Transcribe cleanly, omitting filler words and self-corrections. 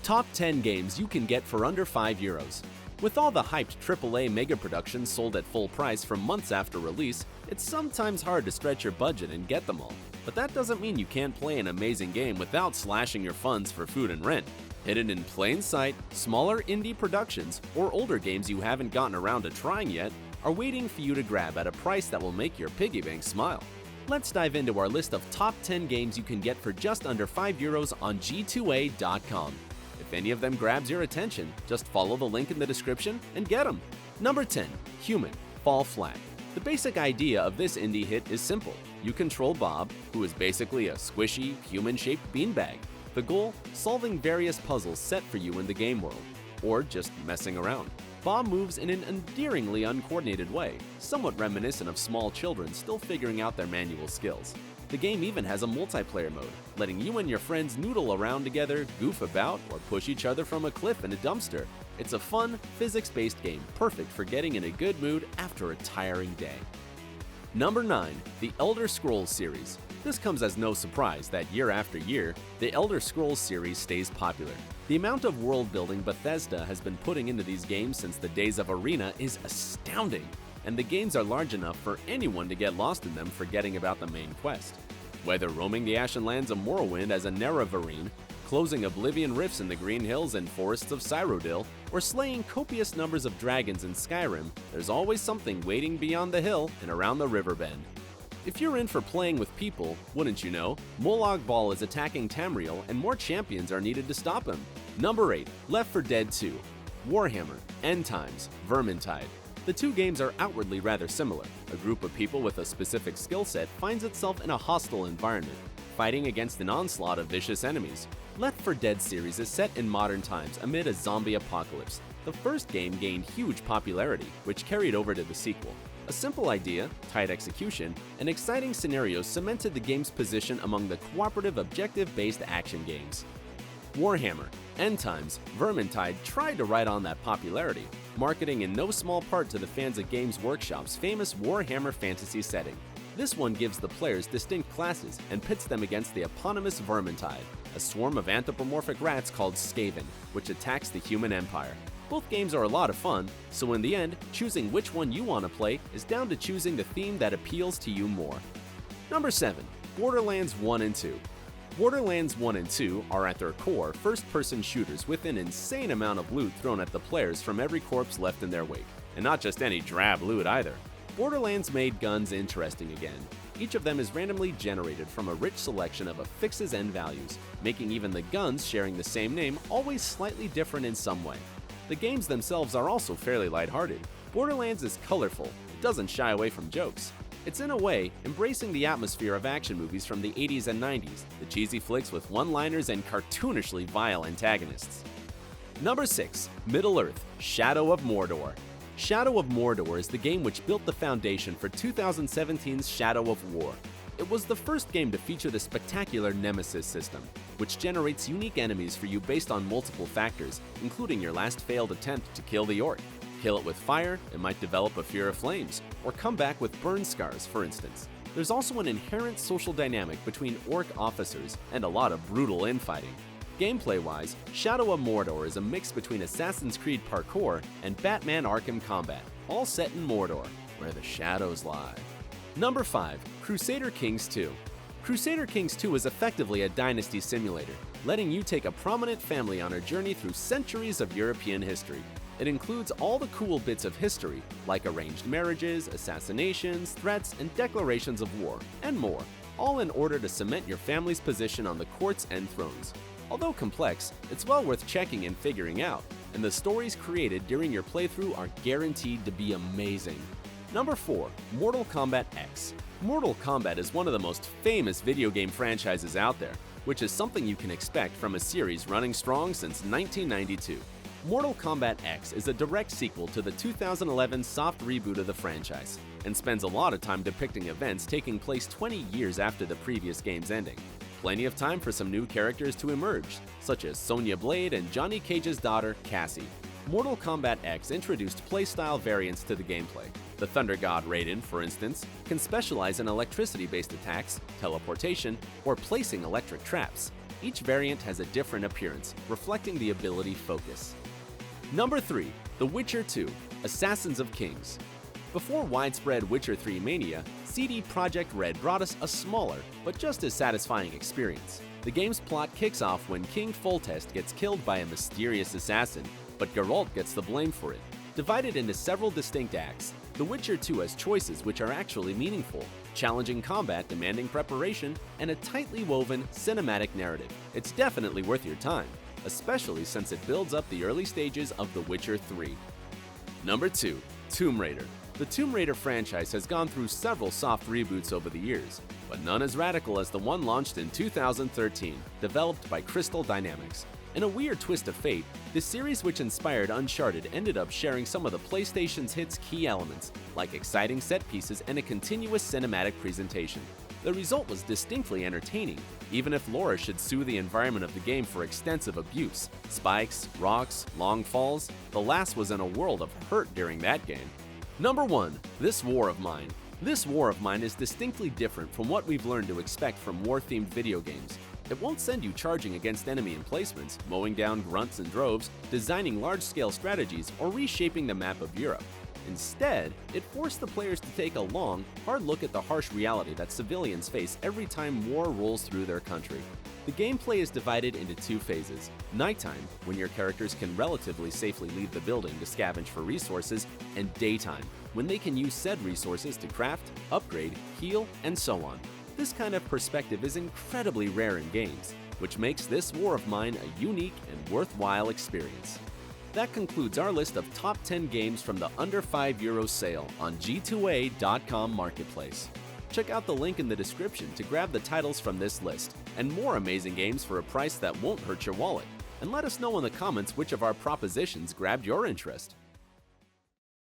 Top 10 games you can get for under €5. With all the hyped AAA mega productions sold at full price for months after release, it's sometimes hard to stretch your budget and get them all. But that doesn't mean you can't play an amazing game without slashing your funds for food and rent. Hidden in plain sight, smaller indie productions, or older games you haven't gotten around to trying yet, are waiting for you to grab at a price that will make your piggy bank smile. Let's dive into our list of top 10 games you can get for just under €5 on G2A.com. If any of them grabs your attention, just follow the link in the description and get them. Number 10. Human: Fall Flat. The basic idea of this indie hit is simple. You control Bob, who is basically a squishy, human-shaped beanbag. The goal? Solving various puzzles set for you in the game world, or just messing around. Bob moves in an endearingly uncoordinated way, somewhat reminiscent of small children still figuring out their manual skills. The game even has a multiplayer mode, letting you and your friends noodle around together, goof about, or push each other from a cliff and a dumpster. It's a fun, physics-based game, perfect for getting in a good mood after a tiring day. Number 9. The Elder Scrolls series. This comes as no surprise that year after year, the Elder Scrolls series stays popular. The amount of world building Bethesda has been putting into these games since the days of Arena is astounding, and the games are large enough for anyone to get lost in them forgetting about the main quest. Whether roaming the Ashen Lands of Morrowind as a Nerevarine, closing Oblivion Rifts in the Green Hills and Forests of Cyrodiil, or slaying copious numbers of dragons in Skyrim, there's always something waiting beyond the hill and around the river bend. If you're in for playing with people, wouldn't you know, Molag Bal is attacking Tamriel and more champions are needed to stop him. Number 8. Left 4 Dead 2. Warhammer, End Times, Vermintide. The two games are outwardly rather similar. A group of people with a specific skill set finds itself in a hostile environment, fighting against an onslaught of vicious enemies. Left 4 Dead series is set in modern times amid a zombie apocalypse. The first game gained huge popularity, which carried over to the sequel. A simple idea, tight execution, and exciting scenarios cemented the game's position among the cooperative objective-based action games. Warhammer, End Times, Vermintide tried to ride on that popularity, marketing in no small part to the fans of Games Workshop's famous Warhammer fantasy setting. This one gives the players distinct classes and pits them against the eponymous Vermintide, a swarm of anthropomorphic rats called Skaven, which attacks the human empire. Both games are a lot of fun, so in the end, choosing which one you want to play is down to choosing the theme that appeals to you more. Number 7. Borderlands 1 and 2. Borderlands 1 and 2 are at their core first-person shooters with an insane amount of loot thrown at the players from every corpse left in their wake. And not just any drab loot either. Borderlands made guns interesting again. Each of them is randomly generated from a rich selection of affixes and values, making even the guns sharing the same name always slightly different in some way. The games themselves are also fairly lighthearted. Borderlands is colorful, it doesn't shy away from jokes. It's in a way embracing the atmosphere of action movies from the 80s and 90s, the cheesy flicks with one-liners and cartoonishly vile antagonists. Number 6. Middle-earth: Shadow of Mordor. Shadow of Mordor is the game which built the foundation for 2017's Shadow of War. It was the first game to feature the spectacular Nemesis system, which generates unique enemies for you based on multiple factors, including your last failed attempt to kill the orc. Kill it with fire, it might develop a fear of flames, or come back with burn scars, for instance. There's also an inherent social dynamic between orc officers and a lot of brutal infighting. Gameplay-wise, Shadow of Mordor is a mix between Assassin's Creed parkour and Batman Arkham combat, all set in Mordor, where the shadows lie. Number 5. Crusader Kings 2. Crusader Kings 2 is effectively a dynasty simulator, letting you take a prominent family on a journey through centuries of European history. It includes all the cool bits of history, like arranged marriages, assassinations, threats, and declarations of war, and more, all in order to cement your family's position on the courts and thrones. Although complex, it's well worth checking and figuring out, and the stories created during your playthrough are guaranteed to be amazing. Number 4. Mortal Kombat X. Mortal Kombat is one of the most famous video game franchises out there, which is something you can expect from a series running strong since 1992. Mortal Kombat X is a direct sequel to the 2011 soft reboot of the franchise, and spends a lot of time depicting events taking place 20 years after the previous game's ending. Plenty of time for some new characters to emerge, such as Sonya Blade and Johnny Cage's daughter, Cassie. Mortal Kombat X introduced playstyle variants to the gameplay. The Thunder God Raiden, for instance, can specialize in electricity-based attacks, teleportation, or placing electric traps. Each variant has a different appearance, reflecting the ability focus. Number 3. The Witcher 2: Assassins of Kings. Before widespread Witcher 3 mania, CD Projekt Red brought us a smaller, but just as satisfying experience. The game's plot kicks off when King Foltest gets killed by a mysterious assassin, but Geralt gets the blame for it. Divided into several distinct acts, The Witcher 2 has choices which are actually meaningful, challenging combat demanding preparation, and a tightly woven cinematic narrative. It's definitely worth your time, especially since it builds up the early stages of The Witcher 3. Number 2. Tomb Raider. The Tomb Raider franchise has gone through several soft reboots over the years, but none as radical as the one launched in 2013, developed by Crystal Dynamics. In a weird twist of fate, the series which inspired Uncharted ended up sharing some of the PlayStation's hits' key elements, like exciting set pieces and a continuous cinematic presentation. The result was distinctly entertaining, even if Laura should sue the environment of the game for extensive abuse. Spikes, rocks, long falls, the last was in a world of hurt during that game. Number 1. This War of Mine. This War of Mine is distinctly different from what we've learned to expect from war-themed video games. It won't send you charging against enemy emplacements, mowing down grunts in droves, designing large-scale strategies, or reshaping the map of Europe. Instead, it forced the players to take a long, hard look at the harsh reality that civilians face every time war rolls through their country. The gameplay is divided into two phases: nighttime, when your characters can relatively safely leave the building to scavenge for resources, and daytime, when they can use said resources to craft, upgrade, heal, and so on. This kind of perspective is incredibly rare in games, which makes this War of Mine a unique and worthwhile experience. That concludes our list of top 10 games from the under €5 sale on G2A.com marketplace. Check out the link in the description to grab the titles from this list and more amazing games for a price that won't hurt your wallet. And let us know in the comments which of our propositions grabbed your interest.